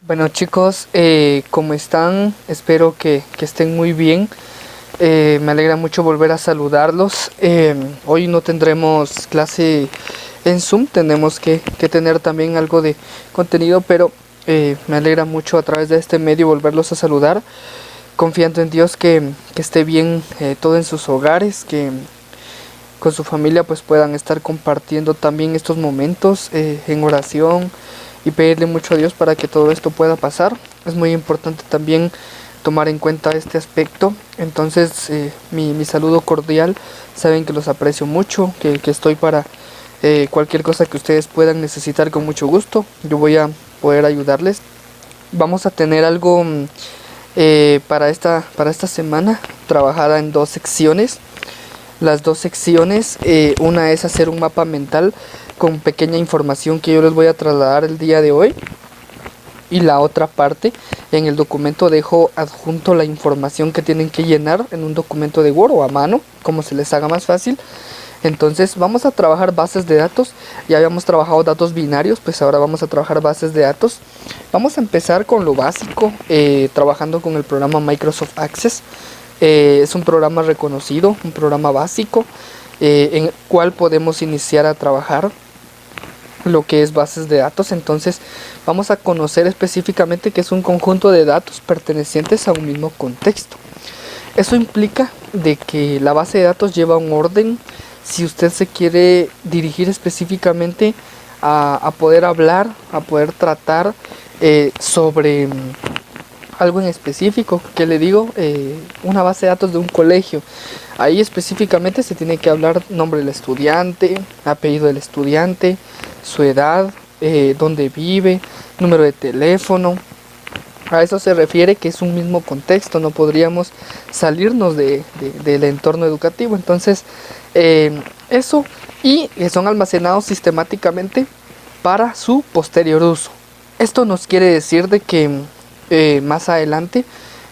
Bueno chicos, ¿cómo están? Espero que estén muy bien. Me alegra mucho volver a saludarlos. Hoy no tendremos clase en Zoom, tenemos que tener también algo de contenido, pero me alegra mucho a través de este medio volverlos a saludar, confiando en Dios que esté bien todo en sus hogares, que con su familia pues puedan estar compartiendo también estos momentos en oración y pedirle mucho a Dios para que todo esto pueda pasar. Es muy importante también tomar en cuenta este aspecto. Entonces mi saludo cordial, saben que los aprecio mucho, que estoy para cualquier cosa que ustedes puedan necesitar con mucho gusto. Yo voy a poder ayudarles. Vamos a tener algo para esta semana trabajada en dos secciones. Las dos secciones, una es hacer un mapa mental con pequeña información que yo les voy a trasladar el día de hoy, y la otra parte, en el documento dejo adjunto la información que tienen que llenar en un documento de Word o a mano, como se les haga más fácil. Entonces vamos a trabajar bases de datos. Ya habíamos trabajado datos binarios, pues ahora vamos a trabajar bases de datos. Vamos a empezar con lo básico, trabajando con el programa Microsoft Access. Es un programa reconocido, un programa básico, en el cual podemos iniciar a trabajar lo que es bases de datos. Entonces vamos a conocer específicamente qué es un conjunto de datos pertenecientes a un mismo contexto. Eso implica de que la base de datos lleva un orden. Si usted se quiere dirigir específicamente a poder hablar, a poder tratar sobre algo en específico, que le digo, una base de datos de un colegio, ahí específicamente se tiene que hablar nombre del estudiante, apellido del estudiante, su edad, dónde vive, número de teléfono. A eso se refiere que es un mismo contexto, no podríamos salirnos del entorno educativo. Entonces eso, y son almacenados sistemáticamente para su posterior uso. Esto nos quiere decir de que más adelante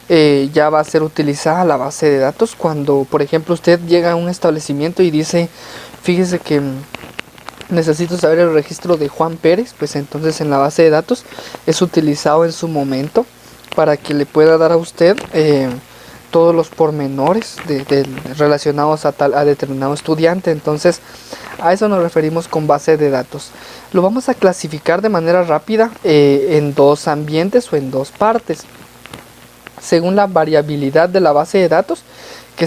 ya va a ser utilizada la base de datos cuando, por ejemplo, usted llega a un establecimiento y dice, fíjese que necesito saber el registro de Juan Pérez. Pues entonces en la base de datos es utilizado en su momento para que le pueda dar a usted todos los pormenores relacionados a determinado estudiante. Entonces a eso nos referimos con base de datos. Lo vamos a clasificar de manera rápida en dos ambientes o en dos partes, según la variabilidad de la base de datos, que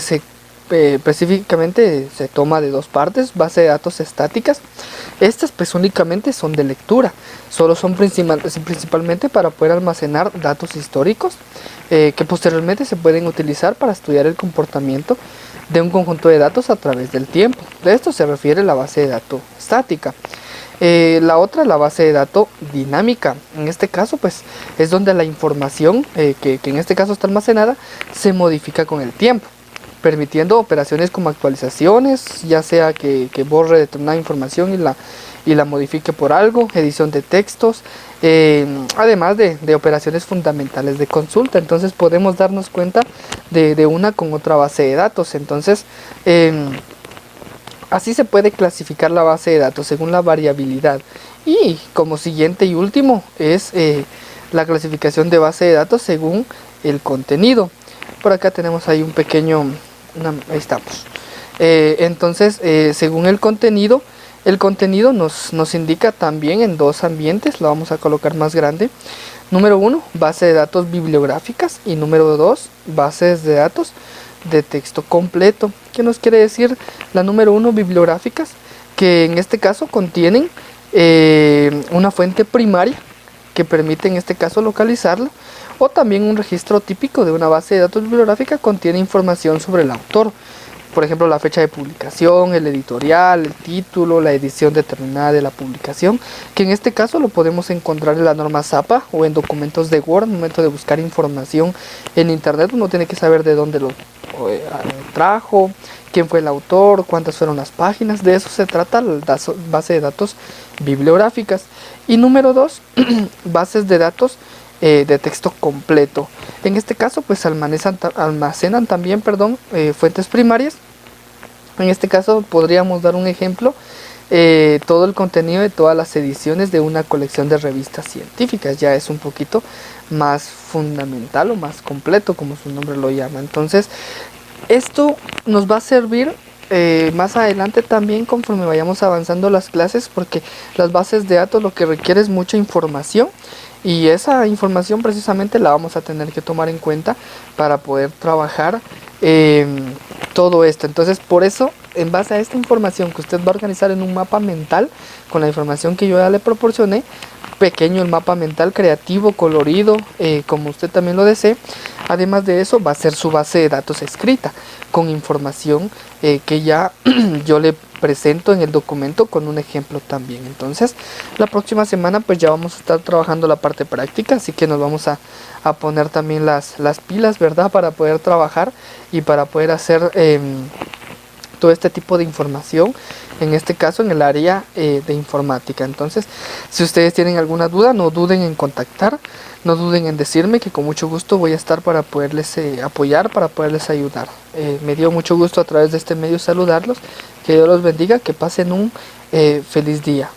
específicamente se toma de dos partes: base de datos estáticas. Estas pues únicamente son de lectura, solo son principalmente para poder almacenar datos históricos que posteriormente se pueden utilizar para estudiar el comportamiento de un conjunto de datos a través del tiempo. De esto se refiere la base de datos estática. La otra, la base de datos dinámica. En este caso pues es donde la información que en este caso está almacenada se modifica con el tiempo, permitiendo operaciones como actualizaciones, ya sea que borre determinada información y la modifique por algo, edición de textos, además de operaciones fundamentales de consulta. Entonces podemos darnos cuenta de una con otra base de datos. Entonces así se puede clasificar la base de datos según la variabilidad. Y como siguiente y último es la clasificación de base de datos según el contenido. Por acá tenemos ahí un pequeño... ahí estamos. Entonces según el contenido nos indica también en dos ambientes. Lo vamos a colocar más grande. Número 1, base de datos bibliográficas, y número 2, bases de datos de texto completo. ¿Qué nos quiere decir la número 1, bibliográficas? Que en este caso contienen una fuente primaria que permite en este caso localizarlo, o también un registro típico de una base de datos bibliográfica contiene información sobre el autor. Por ejemplo, la fecha de publicación, el editorial, el título, la edición determinada de la publicación, que en este caso lo podemos encontrar en la norma ZAPA o en documentos de Word. Al momento de buscar información en internet, uno tiene que saber de dónde lo trajo, quién fue el autor, cuántas fueron las páginas. De eso se trata la base de datos bibliográficas. Y número 2, bases de datos de texto completo. En este caso pues almacenan también fuentes primarias. En este caso podríamos dar un ejemplo todo el contenido de todas las ediciones de una colección de revistas científicas. Ya es un poquito más fundamental o más completo, como su nombre lo llama. Entonces, esto nos va a servir más adelante también conforme vayamos avanzando las clases, porque las bases de datos lo que requiere es mucha información, y esa información precisamente la vamos a tener que tomar en cuenta para poder trabajar todo esto. Entonces, por eso, en base a esta información que usted va a organizar en un mapa mental, con la información que yo ya le proporcioné, pequeño el mapa mental, creativo, colorido, como usted también lo desee. Además de eso, va a ser su base de datos escrita con información que ya yo le presento en el documento con un ejemplo también. Entonces, la próxima semana pues ya vamos a estar trabajando la parte práctica, así que nos vamos a poner también las pilas, ¿verdad? Para poder trabajar y para poder hacer todo este tipo de información, en este caso en el área de informática. Entonces, si ustedes tienen alguna duda, no duden en contactar, no duden en decirme, que con mucho gusto voy a estar para poderles apoyar, para poderles ayudar. Me dio mucho gusto a través de este medio saludarlos, que Dios los bendiga, que pasen un feliz día.